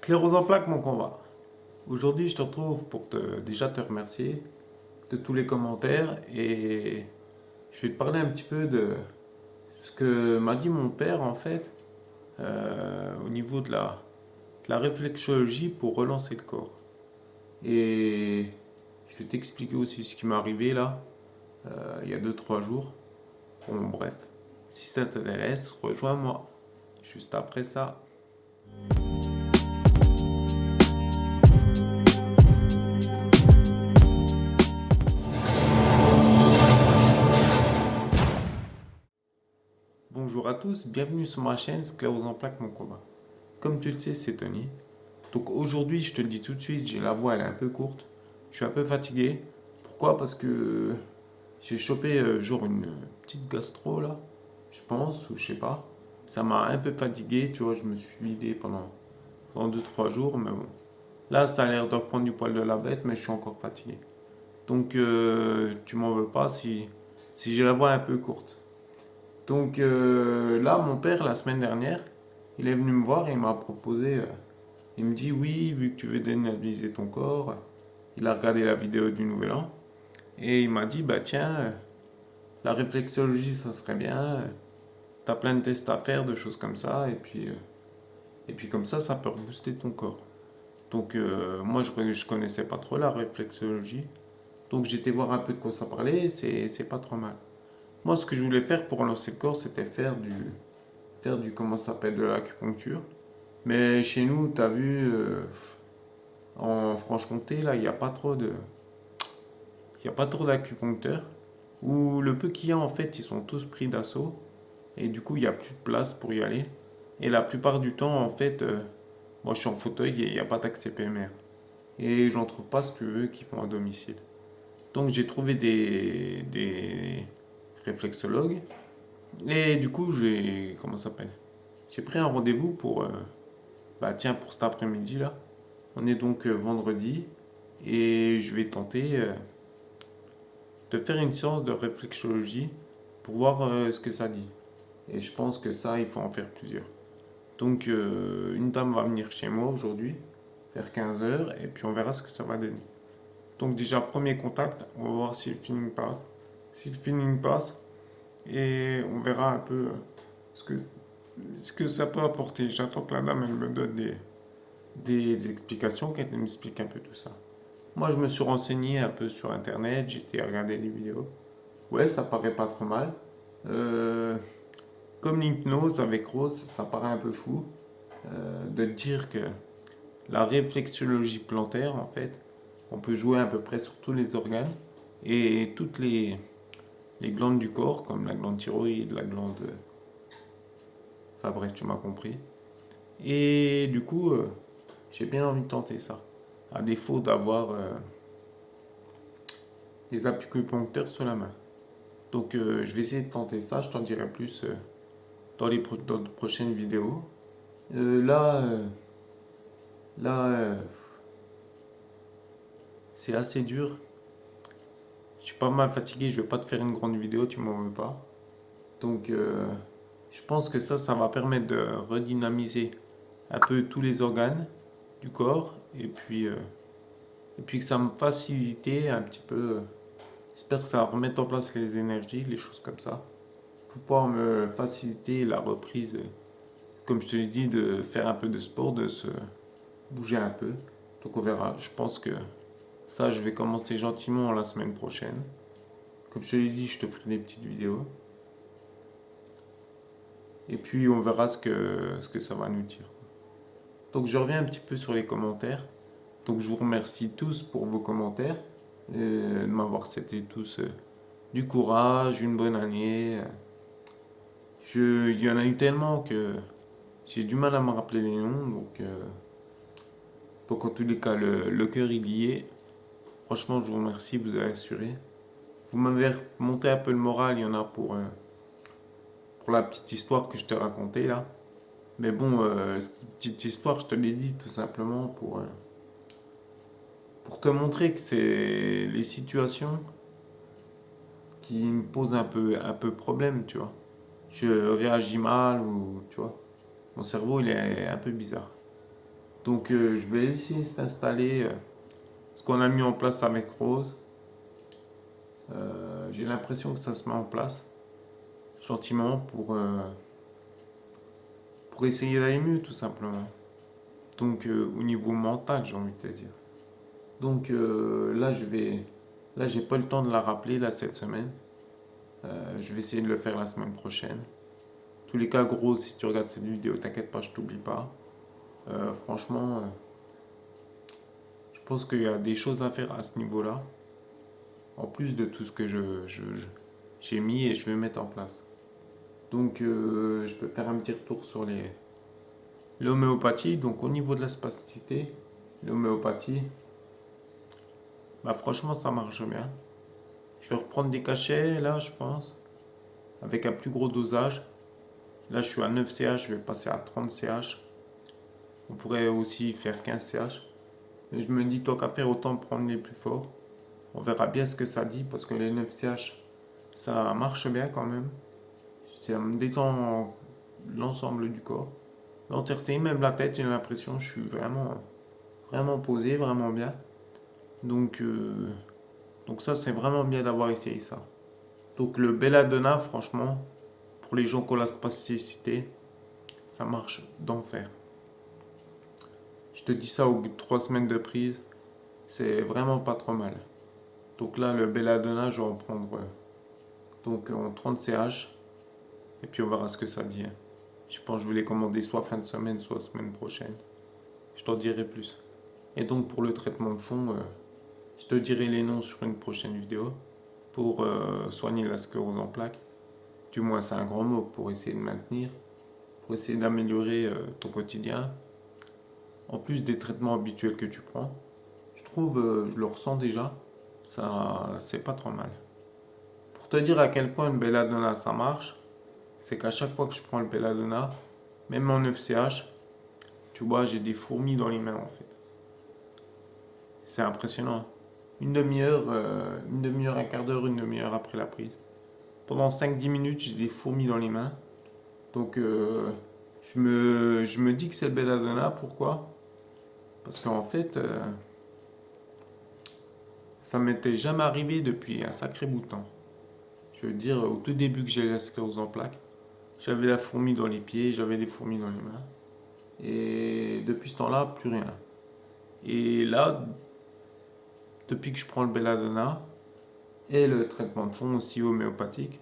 Sclérose en plaques, mon combat. Aujourd'hui, je te retrouve pour déjà te remercier de tous les commentaires et je vais te parler un petit peu de ce que m'a dit mon père en fait au niveau de la réflexologie pour relancer le corps. Et je vais t'expliquer aussi ce qui m'est arrivé là il y a 2 3 jours. Bon, bref, si ça t'intéresse, rejoins-moi juste après ça. Bonjour à tous, bienvenue sur ma chaîne Sclérose en plaques, mon combat. Comme tu le sais, c'est Tony. Donc aujourd'hui, je te le dis tout de suite, j'ai la voix, elle est un peu courte. Je suis un peu fatigué. Pourquoi? Parce que j'ai chopé genre une petite gastro là, je pense, ou je sais pas. Ça m'a un peu fatigué, tu vois, je me suis vidé pendant 2 3 jours, mais bon. Là, ça a l'air de reprendre du poil de la bête, mais je suis encore fatigué. Donc tu m'en veux pas si j'ai la voix un peu courte. Donc là, mon père, la semaine dernière, il est venu me voir et il m'a proposé, il me dit oui, vu que tu veux dénaturer ton corps, il a regardé la vidéo du Nouvel An et il m'a dit, bah tiens, la réflexologie, ça serait bien, t'as plein de tests à faire, de choses comme ça, et puis comme ça peut rebooster ton corps. Donc moi, je connaissais pas trop la réflexologie, donc j'étais voir un peu de quoi ça parlait, et c'est pas trop mal. Moi, ce que je voulais faire pour relancer le corps, c'était faire du comment ça s'appelle, de l'acupuncture. Mais chez nous, tu as vu, en Franche-Comté, là, il y a pas trop d'acupuncteurs. Ou le peu qu'il y a, en fait, ils sont tous pris d'assaut. Et du coup, il n'y a plus de place pour y aller. Et la plupart du temps, en fait, moi, je suis en fauteuil et il n'y a pas d'accès PMR. Et j'en trouve pas, si tu veux, qui font à domicile. Donc, j'ai trouvé des réflexologues. Et du coup, comment ça s'appelle? J'ai pris un rendez-vous pour, bah tiens, pour cet après-midi là. On est donc vendredi et je vais tenter de faire une séance de réflexologie pour voir ce que ça dit. Et je pense que ça, il faut en faire plusieurs. Donc une dame va venir chez moi aujourd'hui, vers 15 heures, et puis on verra ce que ça va donner. Donc déjà, premier contact, on va voir si le feeling passe. Si le feeling passe, et on verra un peu ce que, ce que ça peut apporter. J'attends que la dame elle me donne des explications, qu'elle m'explique un peu tout ça. Moi, je me suis renseigné un peu sur internet, j'ai été regarder des vidéos. Ouais, ça paraît pas trop mal. Euh, Comme l'hypnose avec Rose, ça paraît un peu fou de dire que la réflexologie plantaire, en fait, on peut jouer à peu près sur tous les organes et toutes les glandes du corps, comme la glande thyroïde, la glande. Enfin bref, tu m'as compris. Et du coup, j'ai bien envie de tenter ça. À défaut d'avoir des acupuncteurs sur la main. Donc je vais essayer de tenter ça, je t'en dirai plus dans de prochaines vidéos. Euh, là, euh, là, c'est assez dur. Je suis pas mal fatigué, je vais pas te faire une grande vidéo, tu m'en veux pas. Donc je pense que ça va permettre de redynamiser un peu tous les organes du corps et puis que ça me facilite un petit peu. J'espère que ça va remettre en place les énergies, les choses comme ça, pour pouvoir me faciliter la reprise, comme je te l'ai dit, de faire un peu de sport, de se bouger un peu. Donc on verra. Je pense que ça, je vais commencer gentiment la semaine prochaine. Comme je te l'ai dit, je te ferai des petites vidéos. Et puis on verra ce que ça va nous dire. Donc je reviens un petit peu sur les commentaires. Donc je vous remercie tous pour vos commentaires, de m'avoir souhaité tous du courage, une bonne année. Il y en a eu tellement que j'ai du mal à me rappeler les noms. Donc en tous les cas, le cœur il y est. Franchement, je vous remercie, vous avez assuré. Vous m'avez monté un peu le moral, il y en a pour la petite histoire que je te racontais là. Mais bon, cette petite histoire, je te l'ai dit tout simplement pour te montrer que c'est les situations qui me posent un peu problème, tu vois. Je réagis mal ou, tu vois, mon cerveau il est un peu bizarre. Donc je vais essayer d'installer ce qu'on a mis en place avec Rose. J'ai l'impression que ça se met en place gentiment pour essayer d'aller mieux tout simplement. Donc au niveau mental, j'ai envie de te dire. Donc là j'ai pas le temps de la rappeler là cette semaine. Je vais essayer de le faire la semaine prochaine. En tous les cas, gros, si tu regardes cette vidéo, t'inquiète pas, je t'oublie pas. Franchement, je pense qu'il y a des choses à faire à ce niveau-là, en plus de tout ce que j'ai mis et je vais mettre en place. Donc, je peux faire un petit retour sur l'homéopathie. Donc, au niveau de la spasticité, l'homéopathie, bah, franchement, ça marche bien. Je vais reprendre des cachets là, je pense, avec un plus gros dosage. Là, je suis à 9 CH, je vais passer à 30 CH. On pourrait aussi faire 15 CH. Mais je me dis, toi qu'à faire, autant prendre les plus forts. On verra bien ce que ça dit, parce que les 9 CH, ça marche bien quand même. Ça me détend l'ensemble du corps. L'entièreté, même la tête, j'ai l'impression, je suis vraiment posé, vraiment bien. Donc, donc ça, c'est vraiment bien d'avoir essayé ça. Donc le belladonna, franchement, pour les gens qui ont la spasticité, ça marche d'enfer. Je te dis ça au bout de 3 semaines de prise, c'est vraiment pas trop mal. Donc là, le belladonna, je vais en prendre donc en 30 CH, et puis on verra ce que ça dit, hein. Je pense que je vais les commander soit fin de semaine, soit semaine prochaine. Je t'en dirai plus. Et donc pour le traitement de fond, je te dirai les noms sur une prochaine vidéo pour soigner la sclérose en plaques. Du moins, c'est un grand mot pour essayer de maintenir, pour essayer d'améliorer ton quotidien. En plus des traitements habituels que tu prends, je trouve, je le ressens déjà, ça, c'est pas trop mal. Pour te dire à quel point le belladonna ça marche, c'est qu'à chaque fois que je prends le belladonna, même en 9CH, tu vois, j'ai des fourmis dans les mains en fait. C'est impressionnant. Une demi-heure, un quart d'heure, une demi-heure après la prise. Pendant 5-10 minutes, j'ai des fourmis dans les mains. Donc, je me dis que c'est le belladonna. Pourquoi? Parce qu'en fait, ça m'était jamais arrivé depuis un sacré bout de temps. Je veux dire, au tout début que j'ai la sclérose en plaques, j'avais la fourmi dans les pieds, j'avais des fourmis dans les mains. Et depuis ce temps-là, plus rien. Et là, depuis que je prends le belladonna et le traitement de fond aussi homéopathique,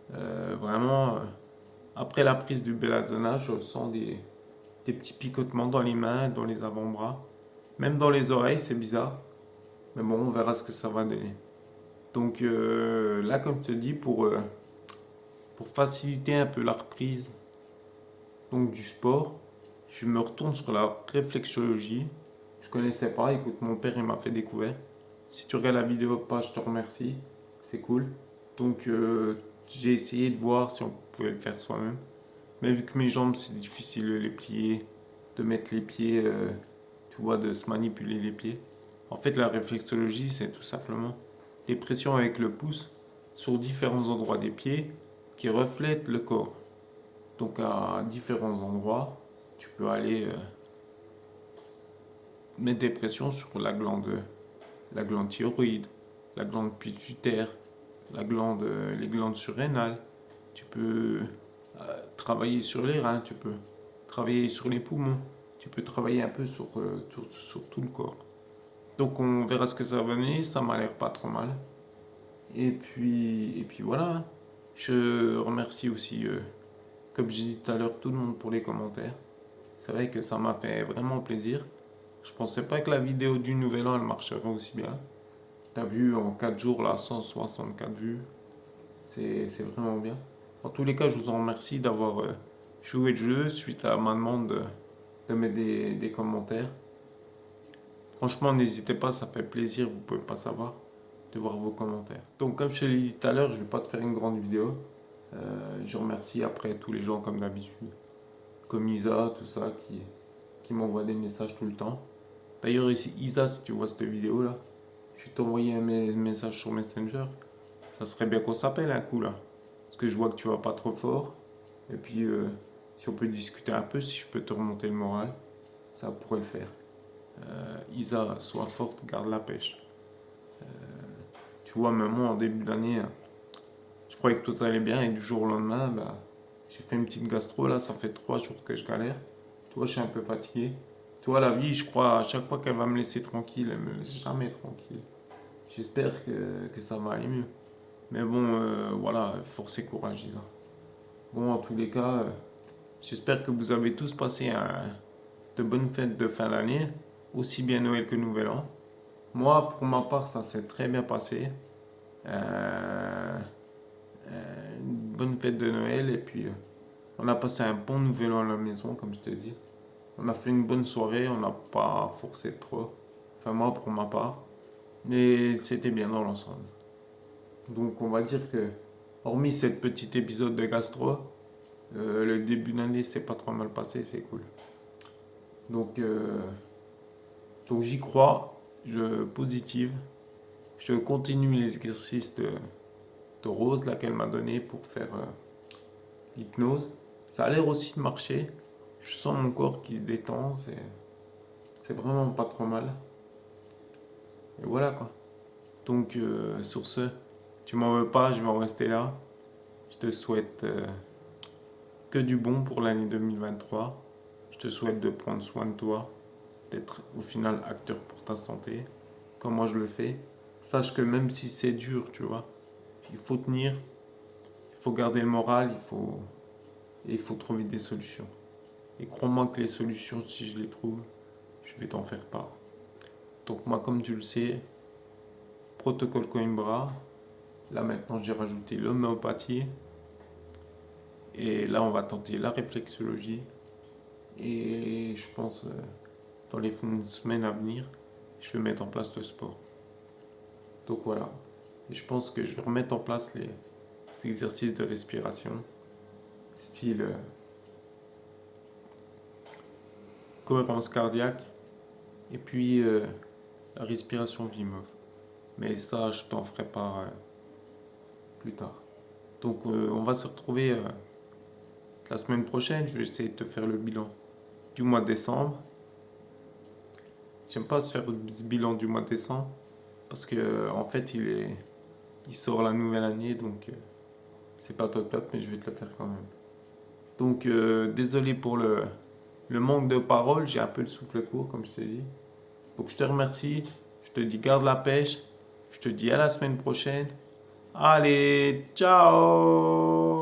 vraiment, après la prise du belladonna, je sens des petits picotements dans les mains, dans les avant-bras, même dans les oreilles, c'est bizarre. Mais bon, on verra ce que ça va donner. Donc là, comme je te dis, pour faciliter un peu la reprise donc du sport, je me retourne sur la réflexologie. Je connaissais pas, écoute, mon père il m'a fait découvrir. Si tu regardes la vidéo pas, je te remercie, c'est cool. Donc j'ai essayé de voir si on pouvait le faire soi-même. Mais vu que mes jambes c'est difficile de les plier, de mettre les pieds, tu vois, de se manipuler les pieds. En fait, la réflexologie c'est tout simplement des pressions avec le pouce sur différents endroits des pieds qui reflètent le corps. Donc à différents endroits, tu peux aller mettre des pressions sur la glande thyroïde, la glande pituitaire, les glandes surrénales. Tu peux travailler sur les reins, tu peux travailler sur les poumons, tu peux travailler un peu sur tout le corps. Donc on verra ce que ça va donner, ça m'a l'air pas trop mal. Et puis voilà, hein. Je remercie aussi, comme j'ai dit tout à l'heure, tout le monde pour les commentaires. C'est vrai que ça m'a fait vraiment plaisir. Je pensais pas que la vidéo du nouvel an elle marcherait aussi bien. T'as vu en 4 jours là 164 vues. C'est vraiment bien. En tous les cas, je vous en remercie d'avoir joué le jeu suite à ma demande de mettre des commentaires. Franchement, n'hésitez pas, ça fait plaisir, vous pouvez pas savoir, de voir vos commentaires. Donc, comme je te l'ai dit tout à l'heure, je vais pas te faire une grande vidéo. Je remercie après tous les gens comme d'habitude, comme Isa, tout ça, qui m'envoie des messages tout le temps. D'ailleurs, ici, Isa, si tu vois cette vidéo là, je vais t'envoyer un message sur Messenger. Ça serait bien qu'on s'appelle un coup là. Parce que je vois que tu vas pas trop fort. Et puis, si on peut discuter un peu, si je peux te remonter le moral, ça pourrait le faire. Isa, sois forte, garde la pêche. Tu vois, même moi, en début d'année, je croyais que tout allait bien et du jour au lendemain, bah, j'ai fait une petite gastro. Là, ça fait 3 jours que je galère. Tu vois, je suis un peu fatigué. Tu vois, la vie, je crois, à chaque fois qu'elle va me laisser tranquille, elle me laisse jamais tranquille. J'espère que ça va aller mieux. Mais bon, voilà, force et courage, Isa. Bon, en tous les cas, j'espère que vous avez tous passé de bonnes fêtes de fin d'année, aussi bien Noël que Nouvel An. Moi, pour ma part, ça s'est très bien passé. Euh, une bonne fête de Noël et puis on a passé un bon Nouvel An à la maison, comme je te dis. On a fait une bonne soirée, on n'a pas forcé trop. Enfin, moi, pour ma part. Mais c'était bien dans l'ensemble. Donc, on va dire que, hormis cet petit épisode de gastro, le début d'année s'est pas trop mal passé, c'est cool. Donc, j'y crois, je positive. Je continue les exercices de Rose là qu'elle m'a donné pour faire l'hypnose. Ça a l'air aussi de marcher. Je sens mon corps qui se détend, c'est vraiment pas trop mal. Et voilà quoi. Donc sur ce, tu m'en veux pas, je vais en rester là. Je te souhaite que du bon pour l'année 2023. Je te souhaite de prendre soin de toi, d'être au final acteur pour ta santé, comme moi je le fais. Sache que même si c'est dur, tu vois, il faut tenir, il faut garder le moral, il faut trouver des solutions. Et crois-moi que les solutions, si je les trouve, je vais t'en faire part. Donc moi, comme tu le sais, protocole Coimbra. Là maintenant, j'ai rajouté l'homéopathie. Et là, on va tenter la réflexologie. Et je pense, dans les semaines à venir, je vais mettre en place le sport. Donc voilà. Et je pense que je vais remettre en place les exercices de respiration, style cohérence cardiaque, et puis la respiration Wim Hof. Mais ça, je t'en ferai part plus tard. Donc on va se retrouver la semaine prochaine. Je vais essayer de te faire le bilan du mois de décembre. J'aime pas se faire ce bilan du mois de décembre parce que en fait il sort la nouvelle année, donc c'est pas top top, mais je vais te le faire quand même. Donc désolé pour le manque de parole, j'ai un peu le souffle court comme je t'ai dit. Donc je te remercie, je te dis garde la pêche, je te dis à la semaine prochaine. Allez, ciao!